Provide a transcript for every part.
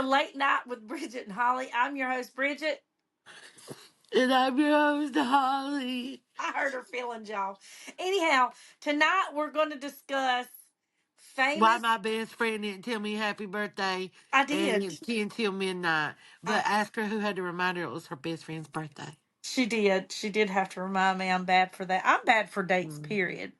to Late Night with Bridget and Holly. I'm your host, Bridget. And I'm your host, Holly. I heard her feelings, y'all. Anyhow, tonight we're going to discuss Why famous. my best friend didn't tell me happy birthday I and did. it's 10 till midnight. I, But ask her who had to remind her it was her best friend's birthday. she did. She did have to remind me I'm bad for that. I'm bad for dates, Mm, period.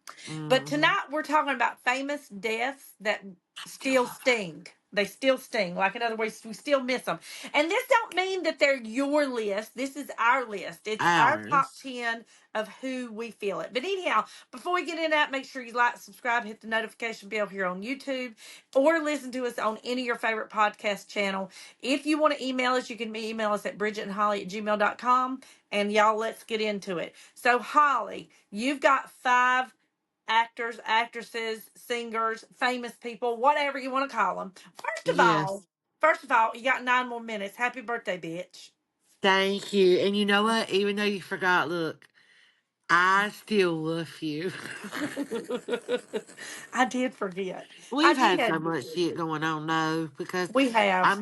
But mm-hmm. tonight we're talking about famous deaths that I still still love her. sting. They still sting. Like, in other words, we still miss them. And this don't mean that they're your list. This is our list. It's our top Ours. 10 of who we feel it. But anyhow, before we get into that, make sure you like, subscribe, hit the notification bell here on YouTube, or listen to us on any of your favorite podcast channel. If you want to email us, you can email us at bridgetandholly@gmail.com. And y'all, let's get into it. So, Holly, you've got five actors, actresses, singers, famous people, whatever you want to call them. Yes. First of all, you got 9 more minutes. Happy birthday, bitch. Thank you. And you know what? Even though you forgot, look, I still love you. I did forget. I We've had so did. much shit going on, though, because We have.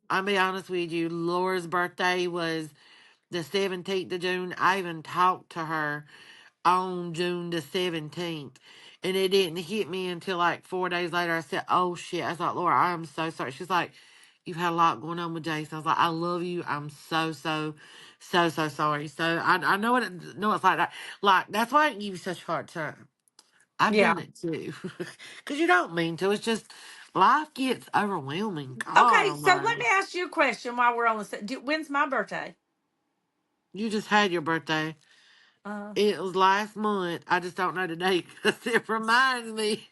I'm be honest with you, Laura's birthday was the 17th of June. I even talked to her on June the 17th. And it didn't hit me until like 4 days later. I said, "Oh shit." I was like, "Laura, I'm so sorry." She's like, "You've had a lot going on with Jason." I was like, "I love you. I'm so sorry." So I know it's like that. Like, that's why I give you such a hard time. I've Yeah. done it too. Because you don't mean to. It's just life gets overwhelming. God Okay, so let me almighty. ask you a question while we're on the. When's my birthday? You just had your birthday. Uh, It was last month. I just don't know the date because it reminds me.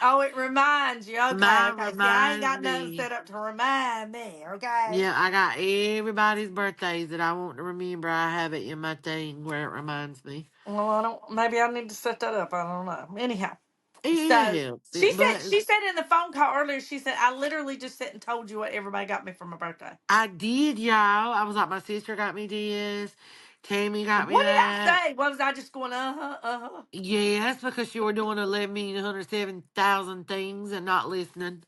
oh, it reminds you. Okay, Mine okay. See, I ain't reminds got nothing me. set up to remind me. Okay. Yeah, I got everybody's birthdays that I want to remember. I have it in my thing where it reminds me. Well, I don't. Maybe I need to set that up. I don't know. Anyhow. It So helps. she said But she said in the phone call earlier, she said, I literally just sat and told you what everybody got me for my birthday. I did, y'all. I was like, my sister got me this. Tammy got me What did that. I say? Was I just going, uh-huh, uh-huh? Yeah, that's because you were doing 11,107,000 things and not listening.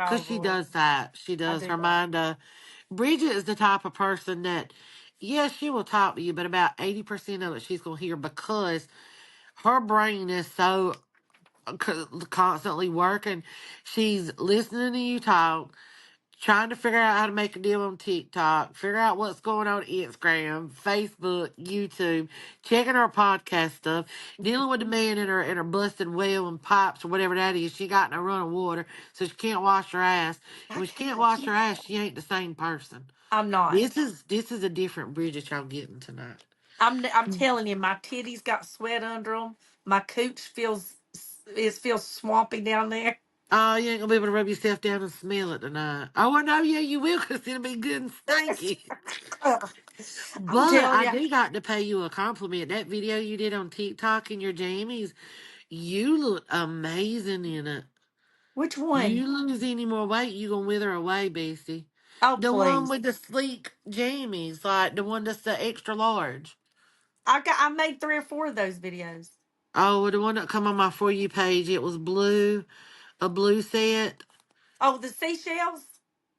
Because she Probably. does that. She I does do her that. mind. Bridget is the type of person that, yes, she will talk to you, but about 80% of it she's going to hear because her brain is so constantly working. She's listening to you talk, trying to figure out how to make a deal on TikTok, figure out what's going on Instagram, Facebook, YouTube, checking her podcast stuff, dealing with the man in her busted well and pipes or whatever that is. She got in a run of water, so she can't wash her ass. And I when she can't can't. wash her ass, she ain't the same person. I'm not. This is a different Bridget y'all getting tonight. I'm telling you, my titties got sweat under them. My cooch feels swampy down there. Oh, you ain't gonna be able to rub yourself down and smell it tonight. Oh, I know, yeah, you will, because it'll be good and stinky. I'm But telling I you. do got to pay you a compliment. That video you did on TikTok in your jammies, you look amazing in it. Which one? You lose any more weight, you gonna wither away, Bessie. Oh, The one please. with the sleek jammies, like the one that's the extra large. I made 3 or 4 of those videos. Oh, well, the one that come on my For You page, it was blue, a blue set. Oh, the seashells?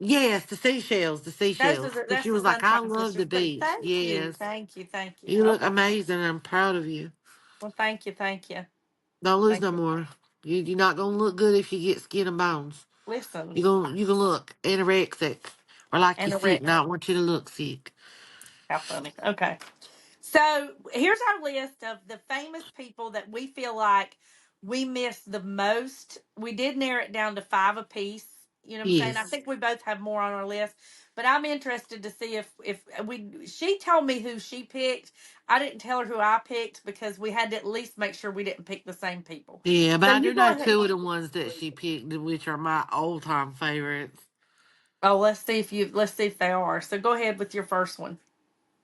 Yes, the seashells, the Those are seashells. Because that's she the was like, I sunshine love the sisters. But beach. thank you, Yes. thank you, thank you. You look Okay. amazing. I'm proud of you. Well, thank you, thank you, Don't lose thank no you. more. You're not gonna look good if you get skin and bones. Listen, You gonna look anorexic or like you're sick. anorexic. Not want you to look sick. How funny. Okay. So here's our list of the famous people that we feel like we miss the most. We did narrow it down to five apiece. You know what I'm saying? I Yes. think we both have more on our list, but I'm interested to see if we. She told me who she picked. I didn't tell her who I picked because we had to at least make sure we didn't pick the same people. Yeah, but So I you do go know ahead. two of the ones that she picked, which are my old time favorites. Oh, let's see if they are. So go ahead with your first one.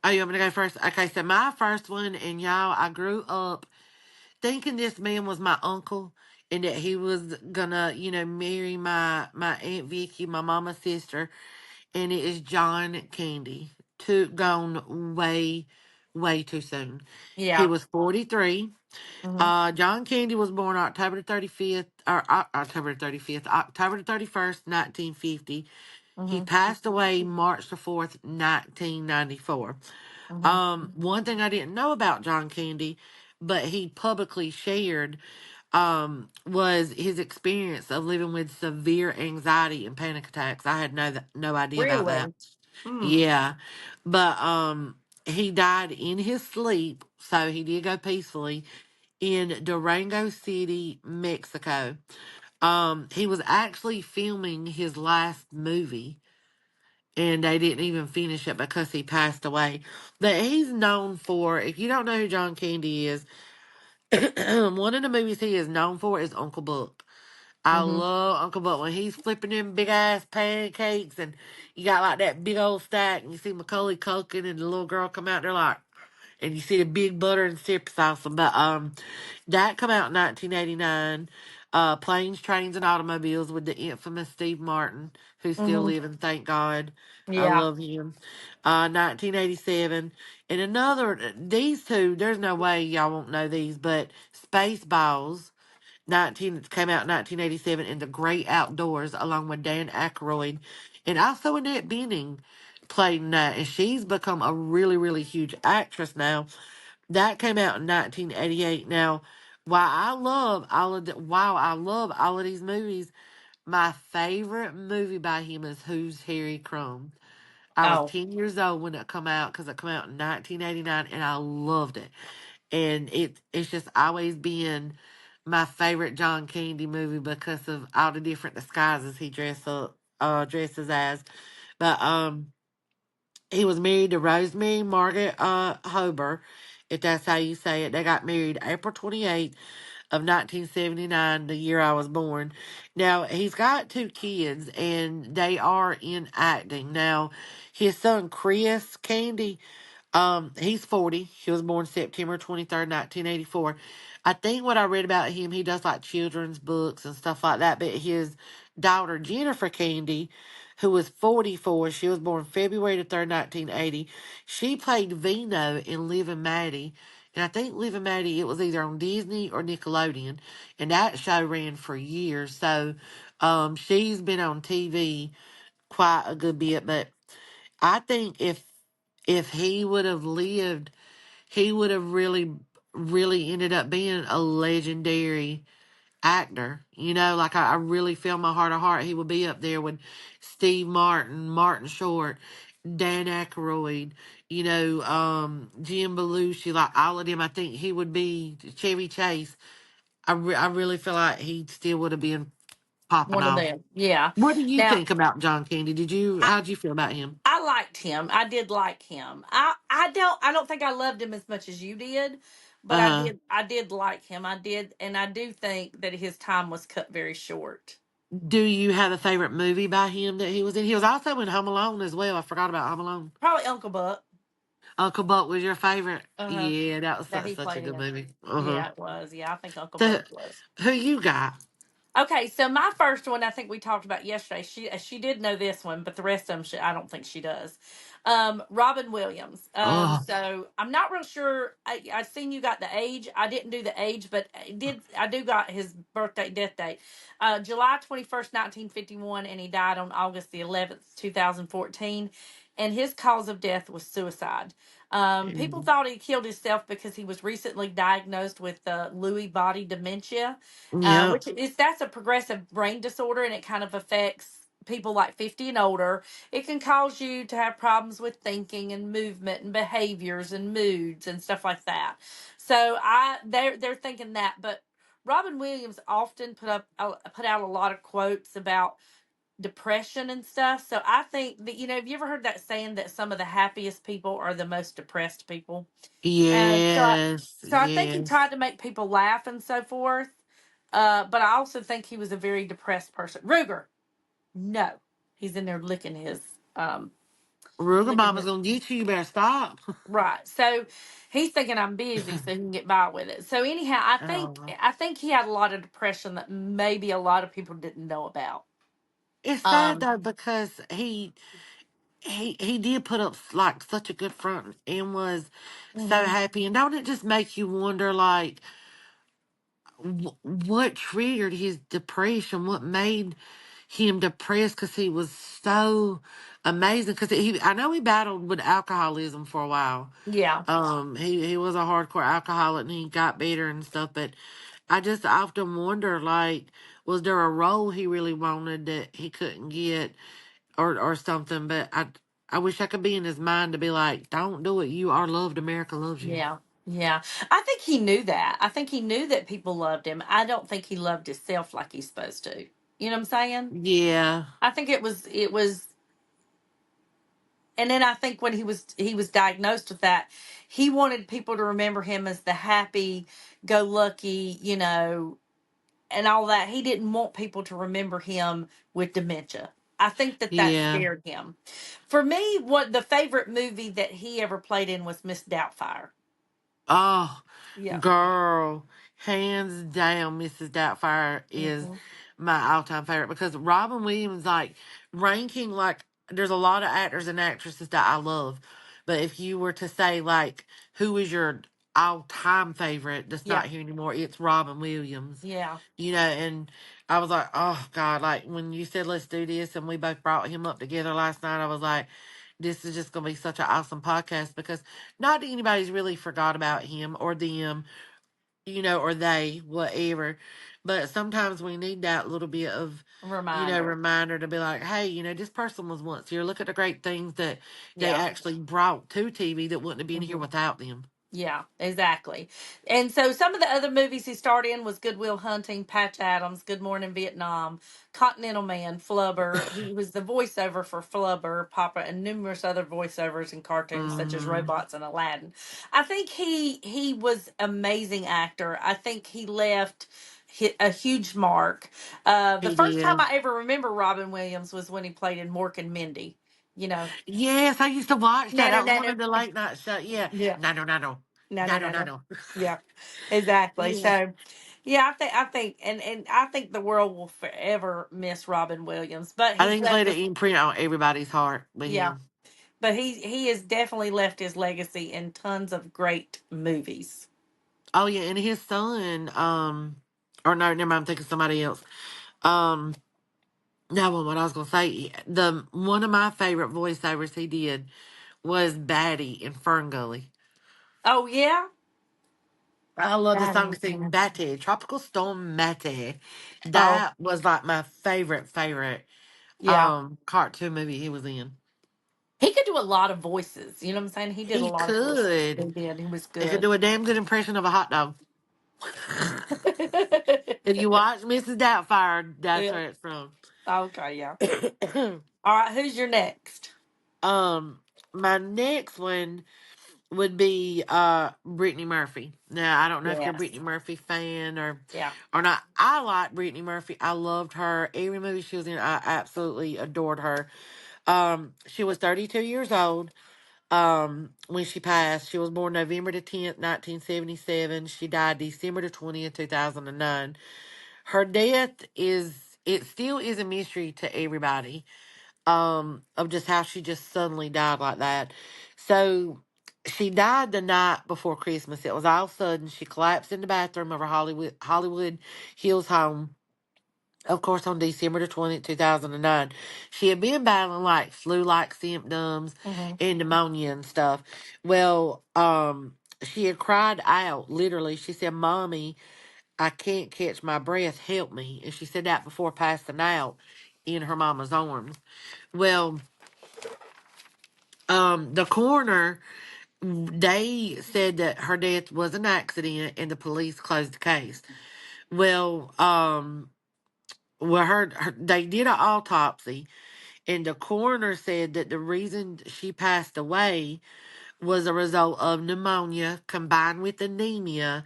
Oh, you want me to go first? Okay, so my first one, and y'all, I grew up thinking this man was my uncle and that he was gonna, marry my Aunt Vicky, my mama's sister, and it is John Candy. Gone way too soon. He Yeah. was 43. Hmm. John Candy was born October the 35th, or October the 35th, October the 31st, 1950. He Mhm. passed away March 4th, 1994. Mhm. One thing I didn't know about John Candy, but he publicly shared, was his experience of living with severe anxiety and panic attacks. I had no idea about that. Really? Mm. Yeah, but he died in his sleep, so he did go peacefully in Durango City, Mexico. He was actually filming his last movie, and they didn't even finish it because he passed away. But he's known for, if you don't know who John Candy is, one of the movies he is known for is Uncle Buck. I Mhm. love Uncle Buck when he's flipping them big ass pancakes, and you got like that big old stack, and you see Macaulay Culkin and the little girl come out there like, and you see the big butter and syrup sauce. But that come out in 1989. Planes, Trains, and Automobiles with the infamous Steve Martin, who's still Mhm. living, thank God. I Yeah. love him. 1987. And another, these two, there's no way y'all won't know these, but Spaceballs, 19, came out in 1987, in The Great Outdoors, along with Dan Aykroyd. And also Annette Bening played in that. And she's become a really, really huge actress now. That came out in 1988. Now, while I love all of these movies, my favorite movie by him is Who's Harry Crumb. I was Oh. 10 years old when it come out because it come out in 1989, and I loved it. And it's just always been my favorite John Candy movie because of all the different disguises he dresses as. But he was married to Rosemary Margaret Hober, if that's how you say it. They got married April 28th of 1979, the year I was born. Now, he's got two kids, and they are in acting. Now, his son, Chris Candy, he's 40. He was born September 23rd, 1984. I think what I read about him, he does like children's books and stuff like that. But his daughter, Jennifer Candy, who was 44, she was born February 3rd, 1980. She played Vino in Liv and Maddie. And I think Liv and Maddie, it was either on Disney or Nickelodeon. And that show ran for years. So she's been on TV quite a good bit. But I think if he would have lived, he would have really ended up being a legendary actor. You know, like I really feel my heart of heart he would be up there with Steve Martin, Martin Short, Dan Aykroyd, Jim Belushi, like all of them. I think he would be Chevy Chase. I really feel like he still would have been popping One of off. them. Yeah. What do you Now, think about John Candy? I How'd you feel about him? I liked him. I did like him. I don't think I loved him as much as you did, but I Uh-huh. did like him. I did, and I do think that his time was cut very short. Do you have a favorite movie by him that he was in? He was also in Home Alone as well. I forgot about Home Alone. Probably Uncle Buck. Uncle Buck was your favorite? Uh-huh. Yeah, that was That he such a played good in. movie. Uh-huh. Yeah, it was. Yeah, I think Uncle So, Buck was. who you got? Okay, so my first one I think we talked about yesterday. She did know this one, but the rest of them I don't think she does. Robin Williams. Oh, So I'm not real sure. I seen you got the age. I didn't do the age, but I do got his birthday death date. July 21st, 1951, and he died on August 11th, 2014. And his cause of death was suicide. People mm, thought he killed himself because he was recently diagnosed with Lewy body dementia, yep, which is that's a progressive brain disorder, and it kind of affects people like 50 and older. It can cause you to have problems with thinking and movement and behaviors and moods and stuff like that. So they're thinking that, but Robin Williams often put out a lot of quotes about depression and stuff. So I think that, have you ever heard that saying that some of the happiest people are the most depressed people? And yes, so I think he yes. tried to make people laugh and so forth. But I also think he was a very depressed person. Ruger, no, he's in there um Ruger licking Mama's his gonna get you. You better stop. right. So he's thinking I'm busy, so he can get by with it. So anyhow, I think Oh, I think he had a lot of depression that maybe a lot of people didn't know about. it's sad Um, though because he did put up like such a good front and was so mhm. happy. And don't it just make you wonder, like, what triggered his depression? What made him depressed because he was so amazing. Because I know he battled with alcoholism for a while. Yeah. He was a hardcore alcoholic and he got better and stuff. But I just often wonder, like, was there a role he really wanted that he couldn't get, or something? But I wish I could be in his mind to be like, don't do it. You are loved. America loves you. Yeah. Yeah. I think he knew that. I think he knew that people loved him. I don't think he loved himself like he's supposed to. You know what I'm saying? Yeah, I think it was and then I think when he was diagnosed with that, he wanted people to remember him as the happy go lucky, and all that. He didn't want people to remember him with dementia. I think that yeah. scared him. For me, what the favorite movie that he ever played in was Miss Doubtfire. Oh, Yeah. girl, hands down, Mrs. Doubtfire is Hmm. my all-time favorite because Robin Williams, like, ranking, like, there's a lot of actors and actresses that I love, but if you were to say, like, who is your all-time favorite that's Yeah. not here anymore, it's Robin Williams. Yeah. And I was like, oh God, like when you said let's do this and we both brought him up together last night, I was like, this is just gonna be such an awesome podcast because not that anybody's really forgot about him or them, or they, whatever. But sometimes we need that little bit of, Reminder. reminder to be like, hey, this person was once here. Look at the great things that they Yeah. actually brought to TV that wouldn't have been here Hmm. without them. Yeah, exactly. And so some of the other movies he starred in was Good Will Hunting, Patch Adams, Good Morning Vietnam, Continental Man, Flubber. He was the voiceover for Flubber, Papa, and numerous other voiceovers in cartoons such as Hmm. Robots and Aladdin. I think he was amazing actor. I think he left a huge mark. The He first time did. I ever remember Robin Williams was when he played in Mork and Mindy. You know, Yes, I used to watch that. no, no, That was no, one no. of the late night show. Yeah. Yeah. No, no, no, no. No, no, No, no, no, no, no. no. Yeah, exactly. Yeah. So, yeah, I think, and I think the world will forever miss Robin Williams, but I he's think it's left laid an us. imprint on everybody's heart with Yeah, him. but he has definitely left his legacy in tons of great movies. Oh yeah, and his son, or no, never mind, I'm thinking somebody else. Um, no, well, what I was gonna say, the one of my favorite voiceovers he did was Batty in Fern Gully. Oh yeah, I love the that song is. sing Batty, Tropical Storm Matty. Oh That was like my favorite yeah, cartoon movie he was in. he could do a lot of voices. You know what I'm saying? He did a He lot of voices. could. He did. He was He could good. do a damn good impression of a hot dog. If you watch Mrs. Doubtfire, that's Yeah. where it's from. Okay. Yeah. All right. Who's your next? um, my next one would be Brittany Murphy. Now I don't know if you're a Yes. Brittany Murphy fan Yeah. or not. I like Brittany Murphy. I loved her. Every movie she was in, I absolutely adored her. She was 32 years old when she passed. She was born November the 10th, 1977. She died December the 20th, 2009. Her death it still is a mystery to everybody, of just how she just suddenly died like that. So she died the night before Christmas. It was all sudden. She collapsed in the bathroom of her Hollywood Hills home, of course, on December the 20th, 2009. She had been battling like flu-like symptoms Hmm. and pneumonia and stuff. Well, she had cried out, literally. She said, Mommy, I can't catch my breath. Help me. And she said that before passing out in her mama's arms. Well, the coroner, they said that her death was an accident and the police closed the case. Well, they did an autopsy and the coroner said that the reason she passed away was a result of pneumonia combined with anemia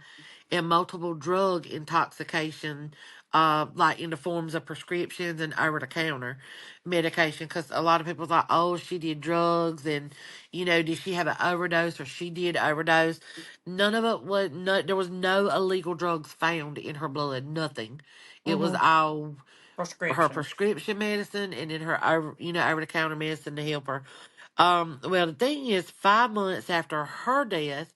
and multiple drug intoxication, like in the forms of prescriptions and over the counter medication. Because a lot of people's like, oh, she did drugs, and did she have an overdose or she did overdose? None of it was. No, there was no illegal drugs found in her blood. Nothing. It was Hmm. all her Prescription. prescription medicine and then her over the counter medicine to help her. Well, the thing is, 5 months after her death,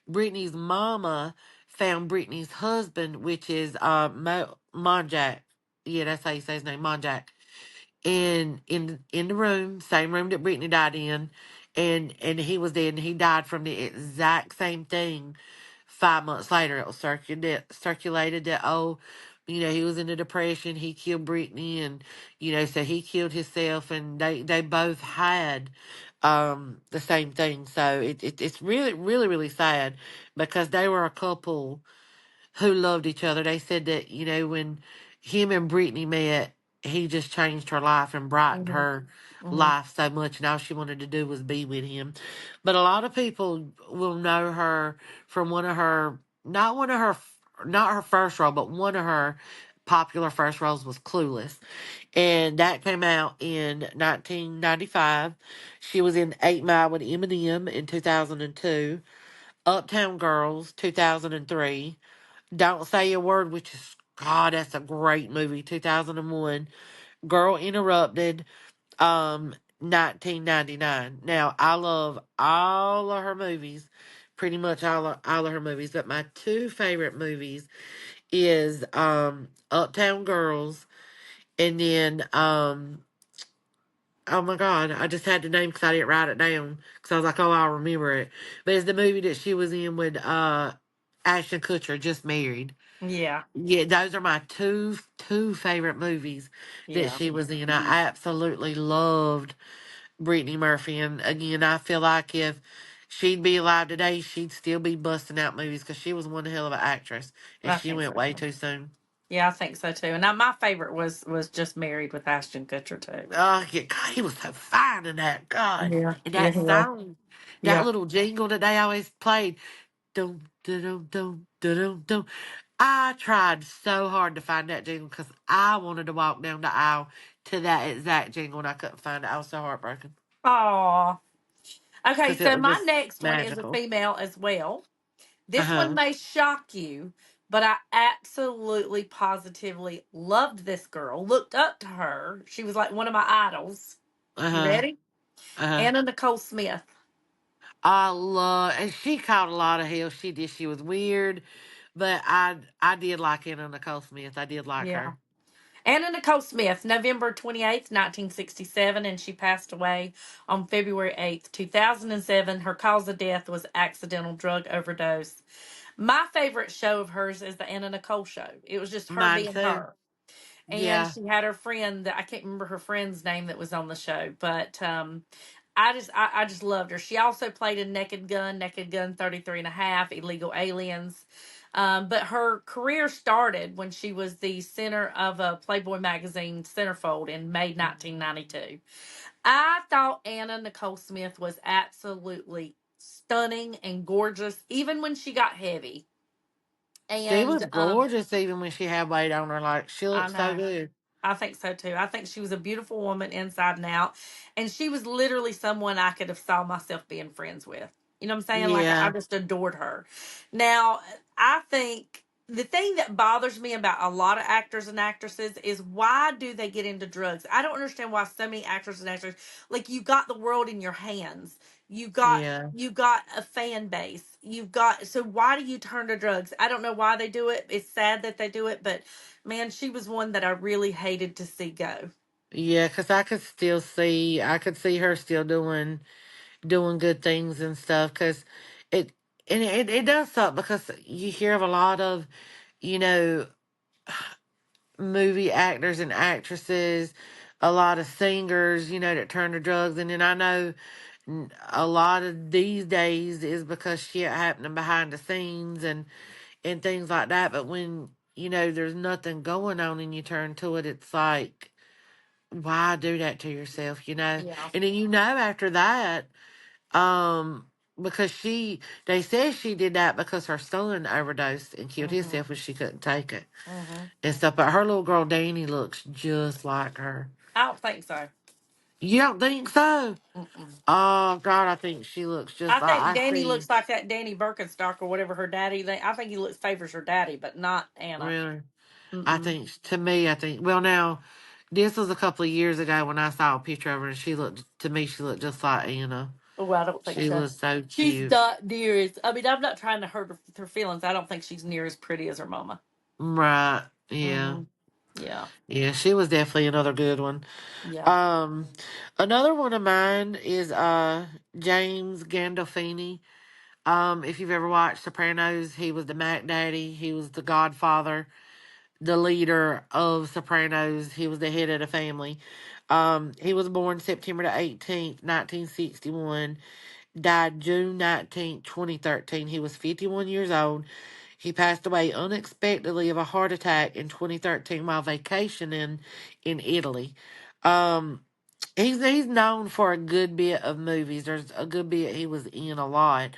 Brittany's mama found Brittany's husband, which is Monjack. Yeah, that's how you say his name, Monjack. in the room, same room that Brittany died in, and he was dead, and he died from the exact same thing. 5 months later, it was circulated that, oh, he was in a depression. He killed Brittany, and so he killed himself, and they both had the same thing. So it's really really really sad because they were a couple who loved each other. They said that, when him and Brittany met, he just changed her life and brightened Hmm. her Hmm. life so much, and all she wanted to do was be with him. But a lot of people will know her from not her first role, but one of her popular first roles was Clueless. And that came out in 1995. She was in 8 Mile with Eminem in 2002, Uptown Girls 2003, Don't Say a Word, which is, God, that's a great movie. 2001. Girl Interrupted, 1999. Now, I love all of her movies, pretty much all of her movies, but my two favorite movies is Uptown Girls, and then oh my God, I just had the name because I didn't write it down because I was like, oh, I'll remember it. But it's the movie that she was in with Ashton Kutcher, Just Married. Yeah. Yeah, those are my two favorite movies that Yeah. she was in. I absolutely loved Brittany Murphy, and again, I feel like if she'd be alive today, she'd still be busting out movies because she was one hell of an actress, and I she think went so way too. too soon. Yeah, I think so too. And now my favorite was Just Married with Ashton Kutcher too. Oh, yeah, God, he was so fine in that. God, Yeah. and Yeah, that he was. song, that Yeah. little jingle that they always played, dum dum dum dum dum dum. I tried so hard to find that jingle because I wanted to walk down the aisle to that exact jingle and I couldn't find it. I was so heartbroken Aw. Okay, because it so was my just next one is a magical. female as well. Uh This one huh. may shock you, but I absolutely positively loved this girl, looked up to her. She was like one of my idols. Uh You huh. ready? Uh huh. Anna Nicole Smith. I love, and she caught a lot of hell. She did. She was weird, but I did like Anna Nicole Smith. I did like Yeah. her. Anna Nicole Smith, November 28th, 1967, and she passed away on February 8th, 2007. Her cause of death was accidental drug overdose. My favorite show of hers is the Anna Nicole show. It was just her Mine being too. her. And Yeah. she had her friend that I can't remember her friend's name that was on the show, but I just loved her. She also played in Naked Gun 33 and a half, Illegal Aliens. But her career started when she was the center of a Playboy magazine centerfold in May 1992. I thought Anna Nicole Smith was absolutely stunning and gorgeous, even when she got heavy. She And was gorgeous even when she had weight on her. Like, she I looked so know. good. I think so too. I think she was a beautiful woman inside and out. And she was literally someone I could have saw myself being friends with. You know what I'm saying? Like I Yeah. just adored her. Now, I think the thing that bothers me about a lot of actors and actresses is why do they get into drugs? I don't understand why so many actors and actors like you got the world in your hands. Yeah. You got a fan base. You've got so why do you turn to drugs? I don't know why they do it. It's sad that they do it, but man, she was one that I really hated to see go. Yeah, because I could see her still doing good things and stuff. Because it, and it does suck because you hear of a lot of, you know, movie actors and actresses, a lot of singers, that turn to drugs. And then I know a lot of these days is because shit happening behind the scenes and things like that. But when, there's nothing going on and you turn to it, it's like, why do that to yourself? Yeah. And then after that, um because they said she did that because her son overdosed and killed Mhm. himself and she couldn't take it Mhm. and stuff. But her little girl Danny looks just like her. I don't think so. You don't think so? Mm-mm. Oh God, I think she looks I just like think I Danny see. looks like that Danny Birkenstock or whatever her daddy. I think he looks favors her daddy, but not Anna. Really, Mm-mm. to me, I think. Well, now this was a couple of years ago when I saw a picture of her, and she looked just like Anna. Oh, I don't think She so. was so She's cute. not near as. I mean, I'm not trying to hurt her feelings. I don't think she's near as pretty as her mama. Right? Yeah. Mm-hmm. Yeah. Yeah, she was definitely another good one. Yeah. Um, Another one of mine is James Gandolfini. If you've ever watched Sopranos, he was the Mac Daddy. He was the Godfather, the leader of Sopranos. He was the head of the family. He was born September the 18th, 1961. Died June 19th, 2013. He was 51 years old. He passed away unexpectedly of a heart attack in 2013 while vacationing in Italy. Um, he's known for a good bit of movies. There's a good bit he was in a lot,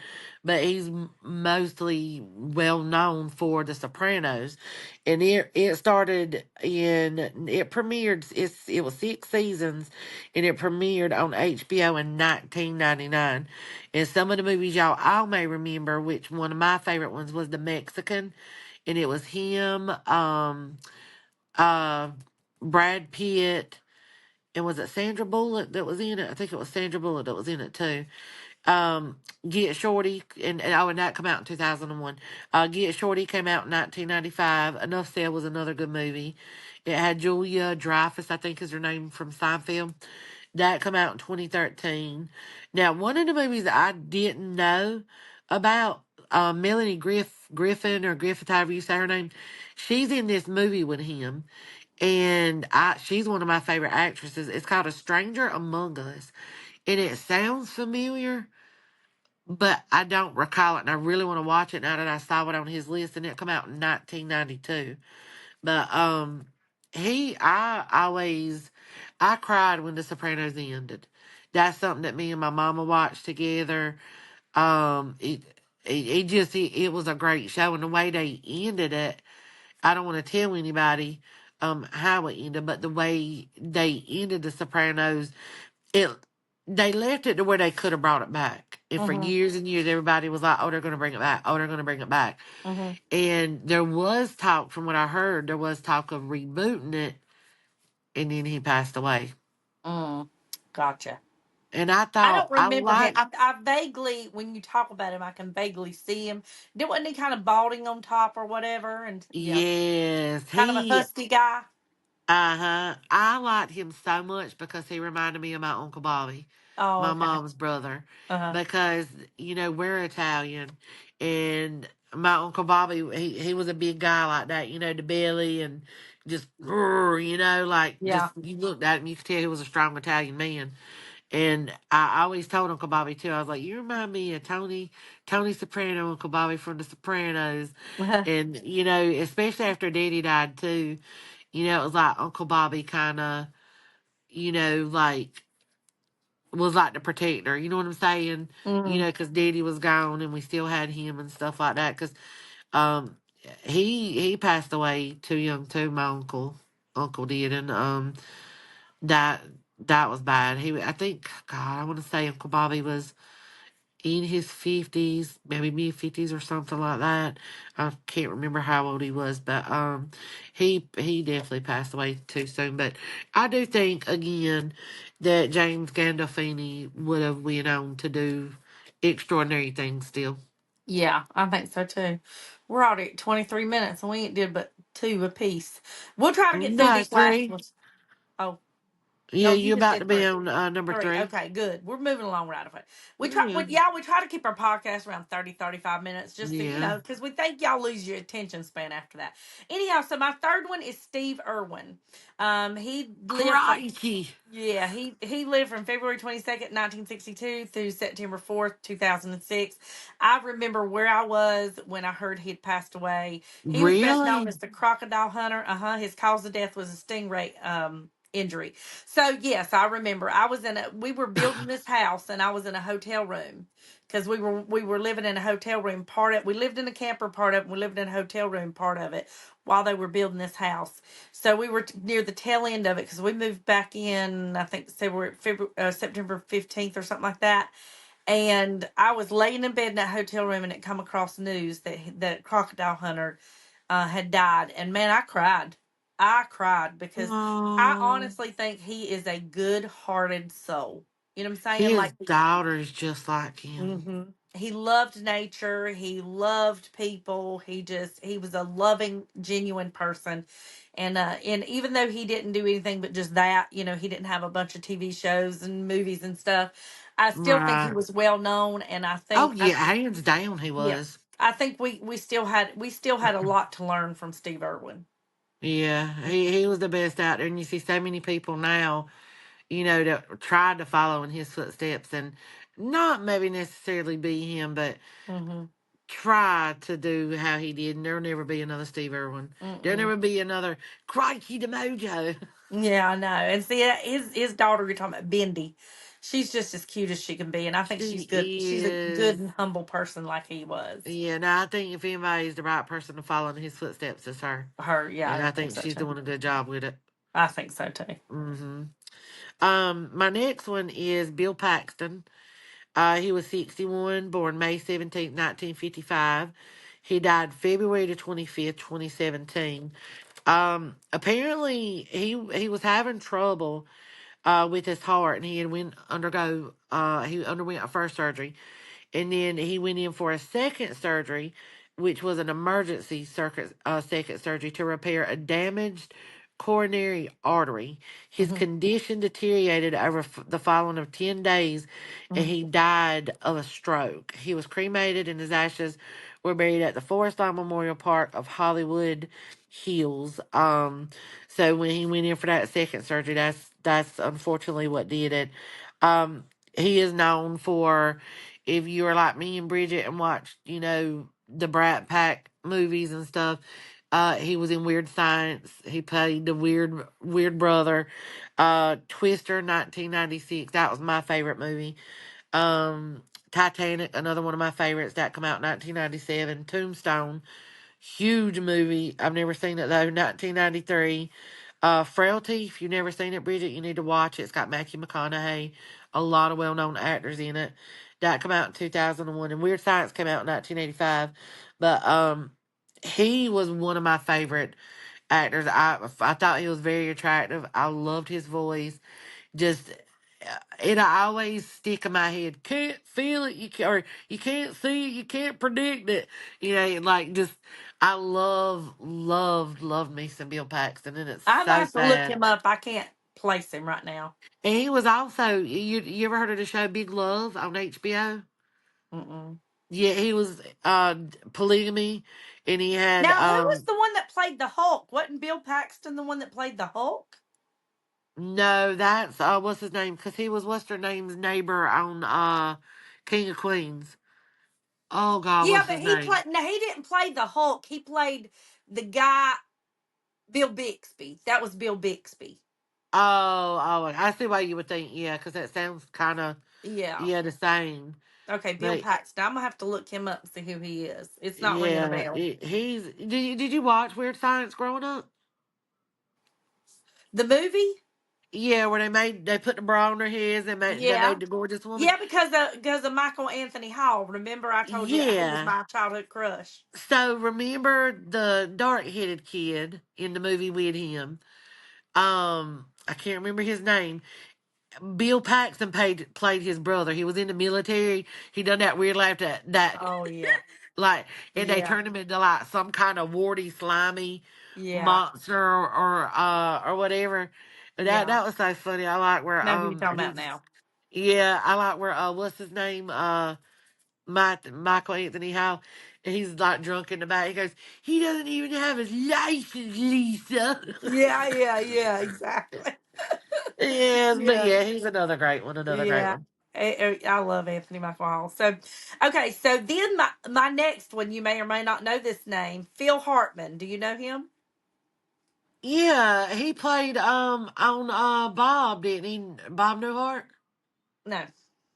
but he's mostly well known for The Sopranos, and it started in it premiered. It was 6 seasons, and it premiered on HBO in 1999. And some of the movies y'all all may remember, which one of my favorite ones was The Mexican, and it was him, uh, Brad Pitt and was it Sandra Bullock that was in it? I think it was Sandra Bullock that was in it too. Um, Get Shorty, and that come out in 2001. Get Shorty came out in 1995. Enough Said was another good movie. It had Julia Dreyfus, I think is her name, from Seinfeld. That come out in 2013. Now, one of the movies that I didn't know about, Melanie Griffin or Griffith, however you say her name, she's in this movie with him, and she's one of my favorite actresses. It's called A Stranger Among Us, and it sounds familiar, but I don't recall it, and I really want to watch it now that I saw it on his list, and it come out in 1992. But I cried when The Sopranos ended. That's something that me and my mama watched together. It was a great show, and the way they ended it, I don't want to tell anybody how it ended, but the way they ended The Sopranos, it they left it to where they could have brought it back. And for Mhm. years and years, everybody was like, "Oh, they're going to bring it back. Oh, they're going to bring it back." Mhm. And there was talk, from what I heard, there was talk of rebooting it, and then he passed away. Mm. Gotcha. And I I thought don't I remember him. like, I vaguely, when you talk about him, I can vaguely see him. Did wasn't he kind of balding on top or whatever? And yeah, yes, kind of a he husky guy. uh-huh. I liked him so much because he reminded me of my Uncle Bobby, Oh, my okay. mom's brother. Uh huh. Because, we're Italian, and my Uncle Bobby, he was a big guy like that, the belly, and just, like, just, Yeah. you looked at him, you could tell he was a strong Italian man. And I always told Uncle Bobby too, I was like, you remind me of Tony Soprano, Uncle Bobby from The Sopranos. And, especially after Daddy died too, it was like Uncle Bobby kind of, like, was like the protector. You know what I'm saying? Mm. Because Daddy was gone and we still had him and stuff like that. Because um, he passed away too young too. My uncle did, and that that was bad. I think, God, I want to say Uncle Bobby was in his 50s, maybe mid 50s or something like that. I can't remember how old he was, but he definitely passed away too soon. But I do think again that James Gandolfini would have went on to do extraordinary things still. Yeah, I think so too. We're already at 23 minutes and we ain't did but two apiece. We'll try to get through No, these last three. ones. Oh, Yeah, no, you you just about to did be three. on number Three. three. Okay, good. We're moving along right away. Yeah, We try to keep our podcast around 30, 35 minutes just to, yeah. because we think y'all lose your attention span after that. Anyhow, so my third one is Steve Irwin. He lived from Crikey. Yeah, he lived from February 22nd, 1962 through September 4th, 2006. I remember where I was when I heard he'd passed away. He was best known Really? as the crocodile hunter. Uh-huh. His cause of death was a stingray injury. So yes, I remember. We were building this house and I was in a hotel room because we were living in a hotel room we lived in a camper part of it, we lived in a hotel room part of it while they were building this house. So we were near the tail end of it because we moved back in, I think, September 15th or something like that. And I was laying in bed in that hotel room and it come across news that crocodile hunter had died. And man, I cried. I cried because I Oh, honestly think he is a good hearted soul. You know what I'm saying? his Like, daughter's just like him. mm-hmm. He loved nature. He loved people. He was a loving, genuine person. And even though he didn't do anything but just that, he didn't have a bunch of TV shows and movies and stuff. I still think he Right. was well known, and Oh yeah, hands down he yeah, was. I think we still had a lot to learn from Steve Irwin. Yeah, he was the best out there, and you see so many people now, that tried to follow in his footsteps and not maybe necessarily be him, but Mm-hmm. try to do how he did, and there'll never be another Steve Irwin. There'll Mm-mm. never be another Crikey the Mojo. Yeah, I know. And see, his daughter you're talking about, Bendy, she's just as cute as she can be, and I think she's She good. She's a good is. and humble person like he was. Yeah, no, I think if anybody's the right person to follow in his footsteps, it's her. Her, yeah, And I I think think so she's too. doing a good job with it. I think so too. hmm My next one is Bill Paxton. He was 61, born May 17th, 1955. He died February the 25th, 2017. Apparently he was having trouble with his heart, and he underwent a first surgery, and then he went in for a second surgery, which was an emergency second surgery to repair a damaged coronary artery. His Hmm. condition deteriorated over the following of 10 days, and Hmm. he died of a stroke. He was cremated, and his ashes were buried at the Forest Lawn Memorial Park of Hollywood Hills. So when he went in for that second surgery, that's unfortunately what did it. He is known for, if you are like me and Bridget and watched, the Brat Pack movies and stuff. He was in Weird Science. He played the weird brother. Twister, 1996. That was my favorite movie. Um, Titanic, another one of my favorites. That come out in 1997. Tombstone, huge movie. I've never seen it though. 1993. Frailty. If you've never seen it, Bridget, you need to watch it. It's got Matthew McConaughey, a lot of well-known actors in it. That come out in 2001, and Weird Science came out in 1985. But he was one of my favorite actors. I thought he was very attractive. I loved his voice. Just it always stick in my head. Can't feel it, or you can't see it, you can't predict it. Like just I loved me some Bill Paxton, and it's I'm gonna so have to look sad. him up. I can't place him right now. And he was also, you ever heard of the show Big Love on HBO? Mm-mm. Yeah, he was polygamy, and he had Now, who was the one that played the Hulk? Wasn't Bill Paxton the one that played the Hulk? no, that's what's his name? Because he was what's her name's neighbor on King of Queens. Oh God, Yeah, what's but his name? he didn't play the Hulk. He played the guy, Bill Bixby. That was Bill Bixby. Oh, I see why you would think, yeah, because that sounds kind of, Yeah. yeah, the same. Okay, Bill But Paxton. I'm gonna have to look him up and see who he is. It's not ringing a yeah, bell. did you watch Weird Science growing up? The movie? Yeah, where they put the bra on their heads and they Yeah. made the gorgeous woman. Yeah, because of Michael Anthony Hall. Remember, I told you he was Yeah. my childhood crush. So remember the dark headed kid in the movie with him? I can't remember his name. Bill Paxton played his brother. He was in the military. He done that weird laugh that Oh yeah, like, and they yeah, turned him into like some kind of warty, slimy yeah, monster or whatever. yeah. That was so funny. I like where Know who you're talking about he's now? yeah, I like where what's his name Michael Anthony Howell. He's like drunk in the back. He goes, he doesn't even have his license, Lisa. Yeah, yeah, yeah. Exactly. Yes, but Yeah, yeah, he's another great one. Another great yeah. one. I love Anthony Michael Hall. So, okay. So then my next one, you may or may not know this name, Phil Hartman. Do you know him? Yeah, he played on Bob, didn't he? Bob Newhart. No.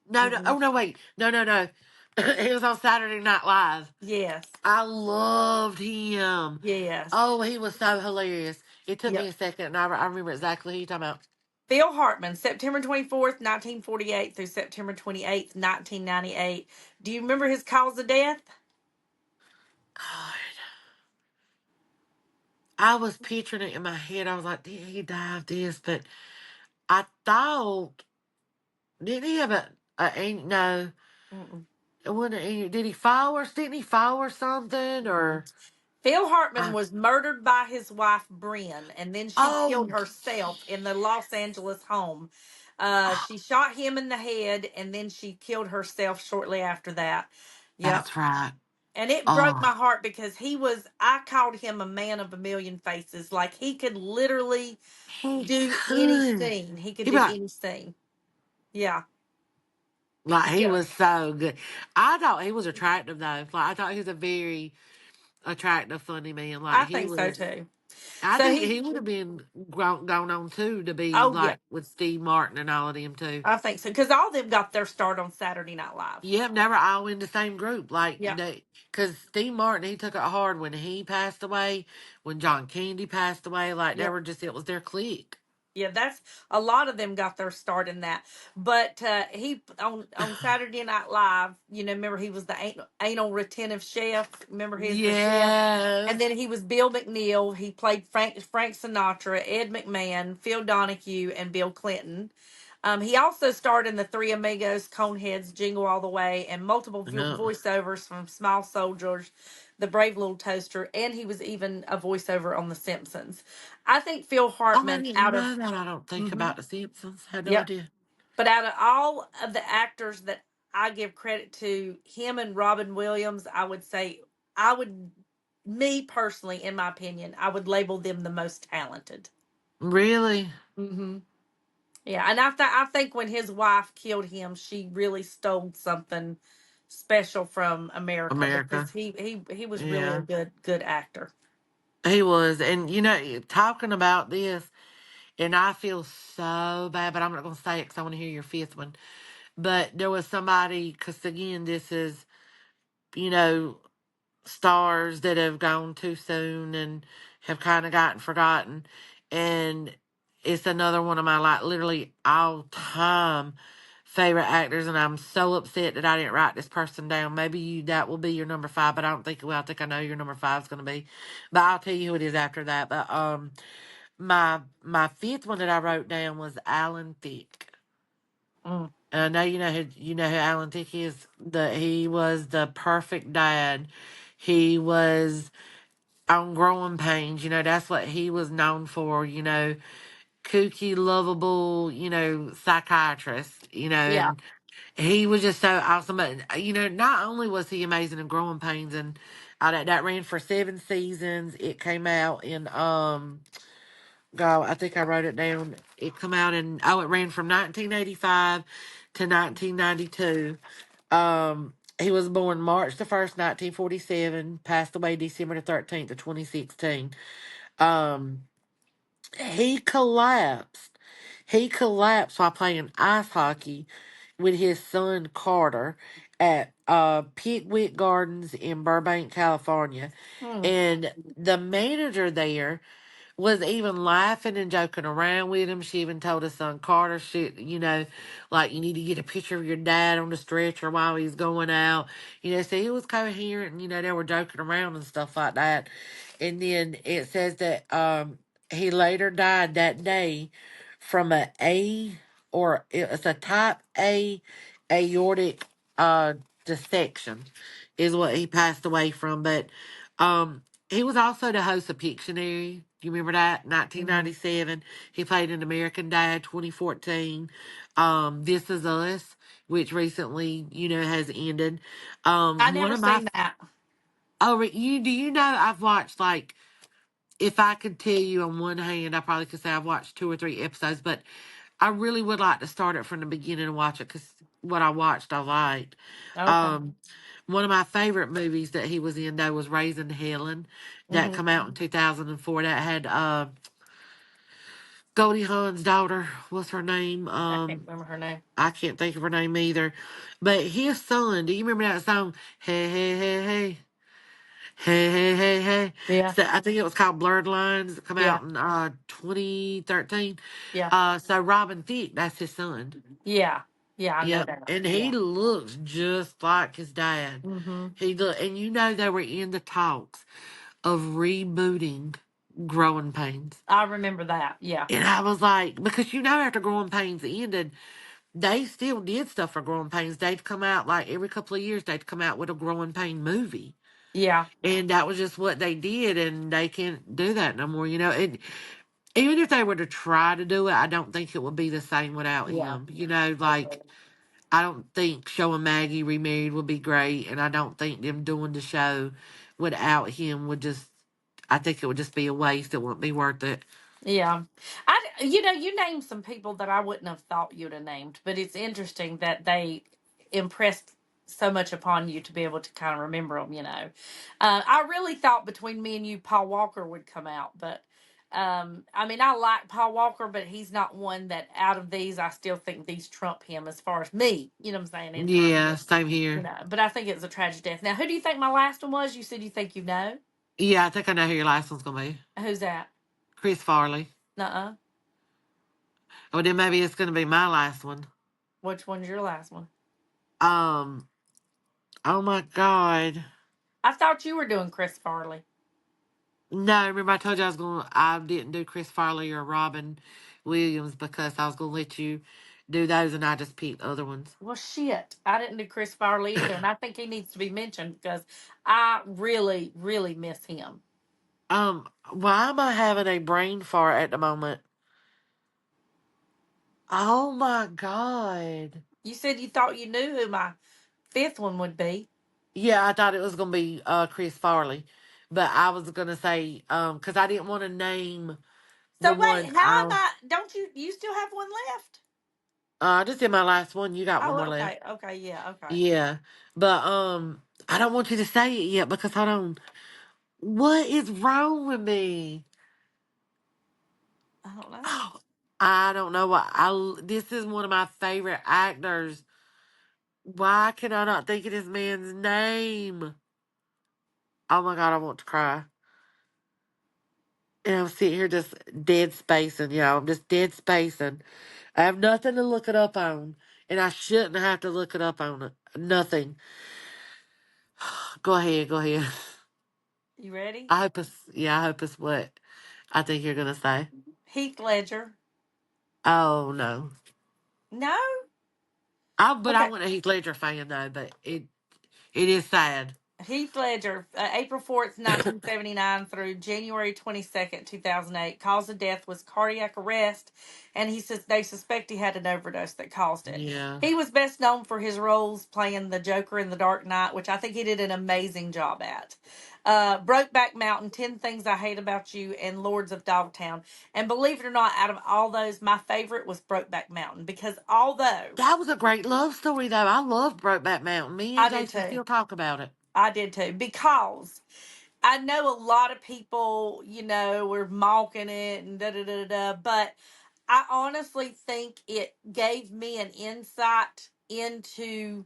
No, no. Mm-mm. Oh no, wait. No, no, no. He was on Saturday Night Live. Yes. I loved him. Yes. Oh, he was so hilarious. It took me Yep. a second, and I remember exactly who you're talking about. Phil Hartman, September 24th, 1948 through September 28th, 1998. Do you remember his cause of death? God, I was picturing it in my head. I was like, did he die of this? But I thought, didn't he have no? Mm-mm. Did he fall or didn't he fall or something Mm-mm. or? Phil Hartman I, was murdered by his wife Bryn, and then she killed oh, herself in the Los Angeles home. She shot him in the head, and then she killed herself shortly after that. Yep. that's right. And it broke Oh, my heart because I called him a man of a million faces. Like he could literally he do any could. scene. He could He be do like, any scene. Yeah. he Yeah. was so good. I thought he was attractive though. Like I thought he was a very attractive, funny man. Like I he think so was. too. I So think he, he would have been gone on too to be oh, yeah, like with Steve Martin and all of them too. I think so. Because all of them got their start on Saturday Night Live. Yep, never all in the same group. Like Yeah. because Steve Martin he took it hard when he passed away, when John Candy passed away. Like they Yeah. were just it was their clique. Yeah, that's a lot of them got their start in that. But he on Saturday Night Live, remember he was the anal retentive chef. Remember he was the chef, Yes. and then he was Bill McNeil. He played Frank Sinatra, Ed McMahon, Phil Donahue, and Bill Clinton. He also starred in the Three Amigos, Coneheads, Jingle All the Way, and multiple No. voiceovers from Small Soldiers, The Brave Little Toaster, and he was even a voiceover on The Simpsons. I think Phil Oh, I Hartman didn't out of know that. I don't think hmm about the Simpsons. Had no yep, idea. but out of all of the actors that I give credit to, him and Robin Williams, I would say I would, me personally, in my opinion, I would label them the most talented. Really, hmm Yeah, and I think when his wife killed him, she really stole something special from America because America. he was really a Yeah, good actor. he was. And talking about this, and I feel so bad, but I'm not gonna say it because I want to hear your fifth one. But there was somebody, because again, this is you know stars that have gone too soon and have kind of gotten forgotten. And it's another one of my like literally all time favorite actors. And I'm so upset that I didn't write this person down. Maybe that will be your number five, but I don't think it will. I think I know your number five is going to be, but I'll tell you who it is after that. But my fifth one that I wrote down was Alan Thicke. Mm, And I know you know who Alan Thicke is. He was the perfect dad. He was on Growing Pains. That's what he was known for. Kooky, lovable. Psychiatrist. yeah. And he was just so awesome. But not only was he amazing in Growing Pains, and that ran for 7 seasons. It came out in God, I think I wrote it down. It come out it ran from 1985 to 1992. He was born March the 1st, 1947, passed away December the 13th of 2016. Um, he collapsed. He collapsed while playing ice hockey with his son Carter at Pickwick Gardens in Burbank, California. Mm, And the manager there was even laughing and joking around with him. She even told his son Carter, shit, like you need to get a picture of your dad on the stretcher while he's going out. So he was coherent and, they were joking around and stuff like that. And then it says that he later died that day from it's a type A aortic dissection is what he passed away from. But he was also the host of Pictionary. Do you remember that? mm. 1997. He played in American Dad 2014. This Is Us, which recently, has ended. I One never of my seen that. do you know I've watched like if I could tell you on one hand, I probably could say I've watched 2 or 3 episodes, but I really would like to start it from the beginning and watch it because what I watched I liked. Okay. Um, One of my favorite movies that he was in though was Raising Helen, that hmm come out in 2004. That had Goldie Hawn's daughter. What's her name? I can't remember her name. I can't think of her name either. But his son, do you remember that song? Hey, hey, hey, hey. Hey, hey, hey, hey. Yeah. So I think it was called Blurred Lines. It come Yeah. out in 2013. Yeah. So Robin Thicke, that's his son. Yeah. Yeah. I know Yep. that. And he Yeah. looks just like his dad. hmm And they were in the talks of rebooting Growing Pains. I remember that. Yeah. And I was like, because after Growing Pains ended, they still did stuff for growing pains. They'd come out like every couple of years. They'd come out with a growing pain movie, Yeah. and that was just what they did. And they can't do that no more. And even if they were to try to do it, I don't think it would be the same without Yeah. him. Like I don't think showing Maggie remarried would be great, and I don't think them doing the show without him would just. I think it would just be a waste. It wouldn't be worth it. Yeah. You named some people that I wouldn't have thought you'd have named, but it's interesting that they impressed so much upon you to be able to kind of remember them. I really thought between me and you, Paul Walker would come out, but I mean, I like Paul Walker, but he's not one that out of these, I still think these trump him as far as me, you know what I'm saying, in terms Yeah, of, same here. but I think it was a tragic death. Now, who do you think my last one was? You said you think you know. Yeah, I think I know who your last one's gonna be. Who's that? Chris Farley. Nuh-uh. Well, then maybe it's gonna be my last one. Which one's your last one? Um. Oh my God. I thought you were doing Chris Farley. No, remember I told you I was gonna. I didn't do Chris Farley or Robin Williams because I was gonna let you do those, and I just picked other ones. Well, shit. I didn't do Chris Farley either, and I think he needs to be mentioned because I really, really miss him. Why am I having a brain fart at the moment? Oh my God. You said you thought you knew who my fifth one would be. Yeah, I thought it was gonna be Chris Farley, but I was gonna say because I didn't want to name So the wait, one. how am I? Don't you still have one left? I just did my last one. You got one more Oh, left. okay, okay, yeah, okay. Yeah, but I don't want you to say it yet because hold on. What is wrong with me? I don't know. Oh, I don't know what I. This is one of my favorite actors. Why can I not think of this man's name? Oh my God, I want to cry. And I'm sitting here just dead spacing, y'all. I'm just dead spacing. I have nothing to look it up on, and I shouldn't have to look it up on it. Nothing. Go ahead, go ahead. You ready? I hope it's yeah. I hope it's what I think you're gonna say. Heath Ledger. Oh no. No. But I Okay. wasn't a Heath Ledger fan though. But it is sad. Heath Ledger, April 4th, 1979 through January 22nd, 2008. Cause of death was cardiac arrest, and he says they suspect he had an overdose that caused it. Yeah, He was best known for his roles playing the Joker in The Dark Knight, which I think he did an amazing job at. Brokeback Mountain, 10 Things I Hate About You, and Lords of Dogtown. And believe it or not, out of all those, my favorite was Brokeback Mountain because although that was a great love story though. I loved Brokeback Mountain. Me I and did Jason too. still talk about it. I did too. Because I know a lot of people, were mocking it and da da da da, but I honestly think it gave me an insight into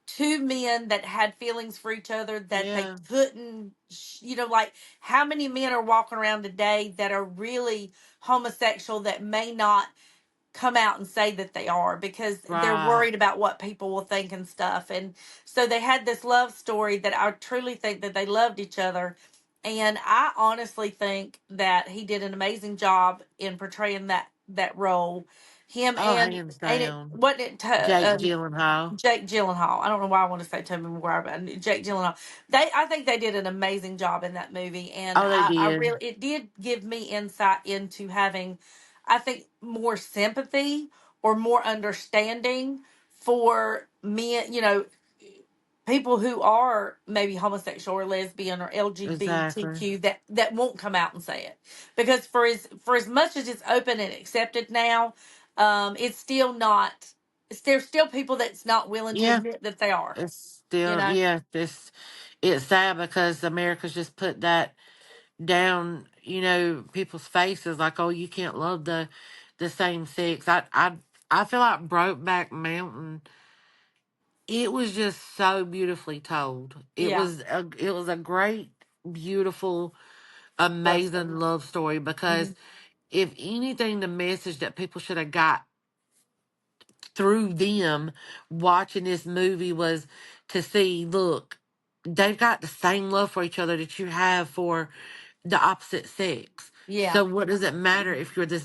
two men that had feelings for each other that they Yeah, couldn't, like how many men are walking around today that are really homosexual that may not come out and say that they are because they're right. worried about what people will think and stuff. And so they had this love story that I truly think that they loved each other. And I honestly think that he did an amazing job in portraying that role. Him Oh, hands and it down. wasn't it Jake Gyllenhaal. Jake Gyllenhaal. I don't know why I want to say Tobey Maguire, but Jake Gyllenhaal. I think they did an amazing job in that movie, and Oh, they I did. really it did give me insight into having, I think, more sympathy or more understanding for men. People who are maybe homosexual or lesbian or Exactly. LGBTQ that won't come out and say it because for as much as it's open and accepted now, it's still not. There's still people that's not willing to Yeah, admit that they are. it's You still know. yeah. It's sad because America's just put that down. People's faces like, oh, you can't love the same sex. I feel like Brokeback Mountain. It was just so beautifully told. Yeah. It was a great, beautiful, Love story. amazing love story because Mhm. if anything, the message that people should have got through them watching this movie was to see, look, they've got the same love for each other that you have for the opposite sex. Yeah. So what does it matter if you're the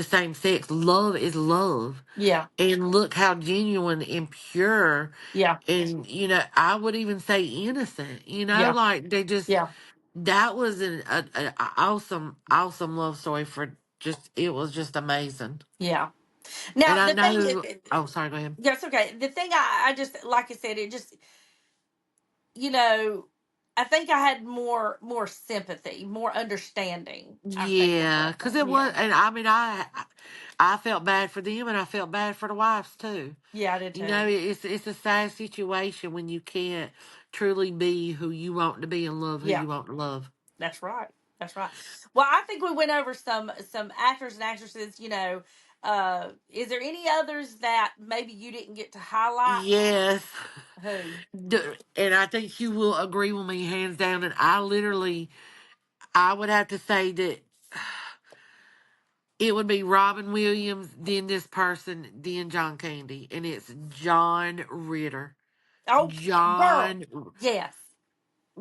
same sex? Love is love. Yeah. And look how genuine and pure, Yeah. and I would even say innocent. Yeah. Like they just, Yeah. that was an awesome love story for just, it was just amazing. Yeah. And Now I the thing, know, oh, sorry, go ahead. yes, okay. The thing I just like I said, it just you know, I think I had more sympathy, more understanding. I think with Yeah, that because one. it Yeah. was, and I mean, I felt bad for them, and I felt bad for the wives too. Yeah, I did too. It's a sad situation when you can't truly be who you want to be and love who Yeah, you want to love. that's right. That's right. Well, I think we went over some actors and actresses. Is there any others that maybe you didn't get to highlight? Yes. Who? And I think you will agree with me hands down. And I would have to say that it would be Robin Williams, then this person, then John Candy. And it's John Ritter. Oh, girl. John, Yes.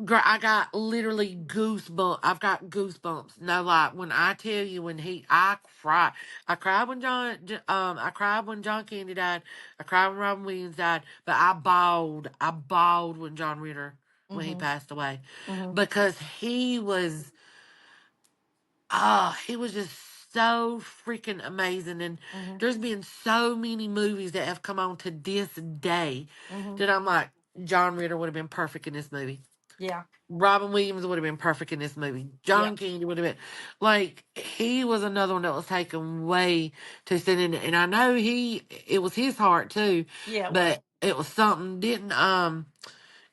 I got literally goosebumps. I've got goosebumps. No lie. When I tell you, I cried. I cried when I cried when John Candy died. I cried when Robin Williams died. But I bawled. I bawled when John Ritter, when he Mhm. passed away, Mhm. because he was just so freaking amazing. And Mhm. there's been so many movies that have come on to this day Mhm. that I'm like, John Ritter would have been perfect in this movie. Yeah. Robin Williams would have been perfect in this movie. Yeah. John Candy would have been, like, he was another one that was taken way too soon. And I know it was his heart too, Yeah. It was. but it was something. Did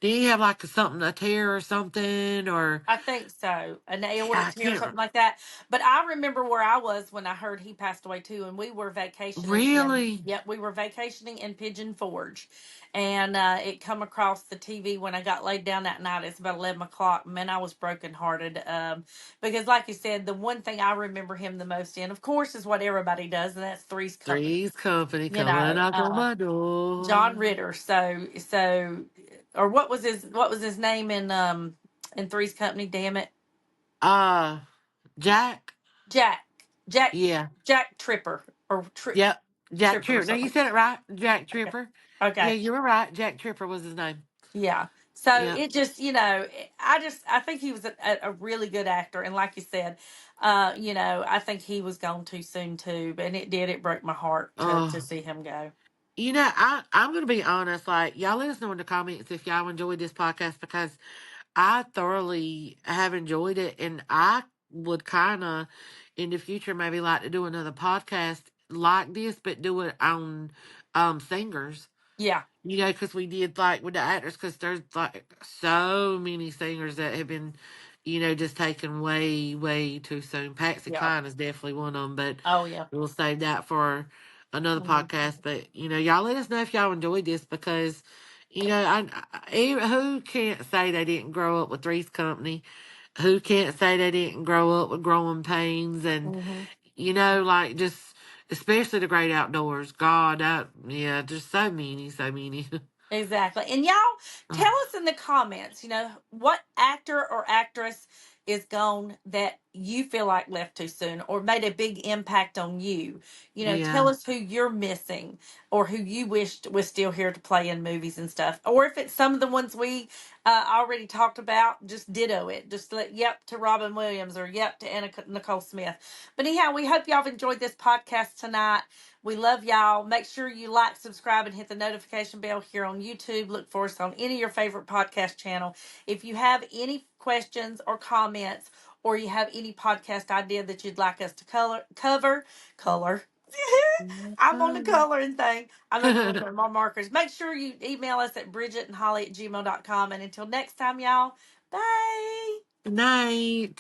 he have like a tear or something, or I think so, an I aortic tear or can't something like that. But I remember where I was when I heard he passed away too, and we were vacationing in. really. Yep, we were vacationing in Pigeon Forge, and it come across the TV when I got laid down that night. It's about 11 o'clock. Man, I was brokenhearted. Because like you said, the one thing I remember him the most in, of course, is what everybody does, and that's Three's Company. Three's Company, You come and know, knock on my John door. Ritter. Or what was his name in Three's Company? Damn it. Uh, Jack. Jack, Jack, Yeah. Jack Tripper or Yep. Jack Tripper or Tripper. No, you something. said it right. Jack Okay. Tripper. Yeah, Okay. you were right. Jack Tripper was his name. Yeah. So Yep. it just, I think he was a really good actor, and like you said, I think he was gone too soon too, and it broke my heart to Oh. see him go. I'm gonna be honest. Like, y'all, let us know in the comments if y'all enjoyed this podcast, because I thoroughly have enjoyed it, and I would kind of in the future maybe like to do another podcast like this, but do it on singers. Yeah. Because we did like with the actors, because there's like so many singers that have been, just taken way, way too soon. Patsy Yeah. Cline is definitely one of them, but Oh yeah. we'll save that for another Hmm. podcast. But, y'all let us know if y'all enjoyed this, because, who can't say they didn't grow up with Three's Company? Who can't say they didn't grow up with Growing Pains and, Hmm. like, just especially the great outdoors. God, yeah, just so many, so many. Exactly. And y'all tell us in the comments, what actor or actress is gone that you feel like left too soon or made a big impact on you. Tell Yeah. us who you're missing or who you wished was still here to play in movies and stuff. Or if it's some of the ones we already talked about, just ditto it. Just let yep to Robin Williams or yep to Anna Nicole Smith. But anyhow, we hope y'all have enjoyed this podcast tonight. We love y'all. Make sure you like, subscribe, and hit the notification bell here on YouTube. Look for us on any of your favorite podcast channel. If you have any questions or comments, or you have any podcast idea that you'd like us to color. I'm on the coloring thing. I'm over here looking at my markers. Make sure you email us at bridgetandholly@gmail.com. And until next time, y'all, bye. Good night.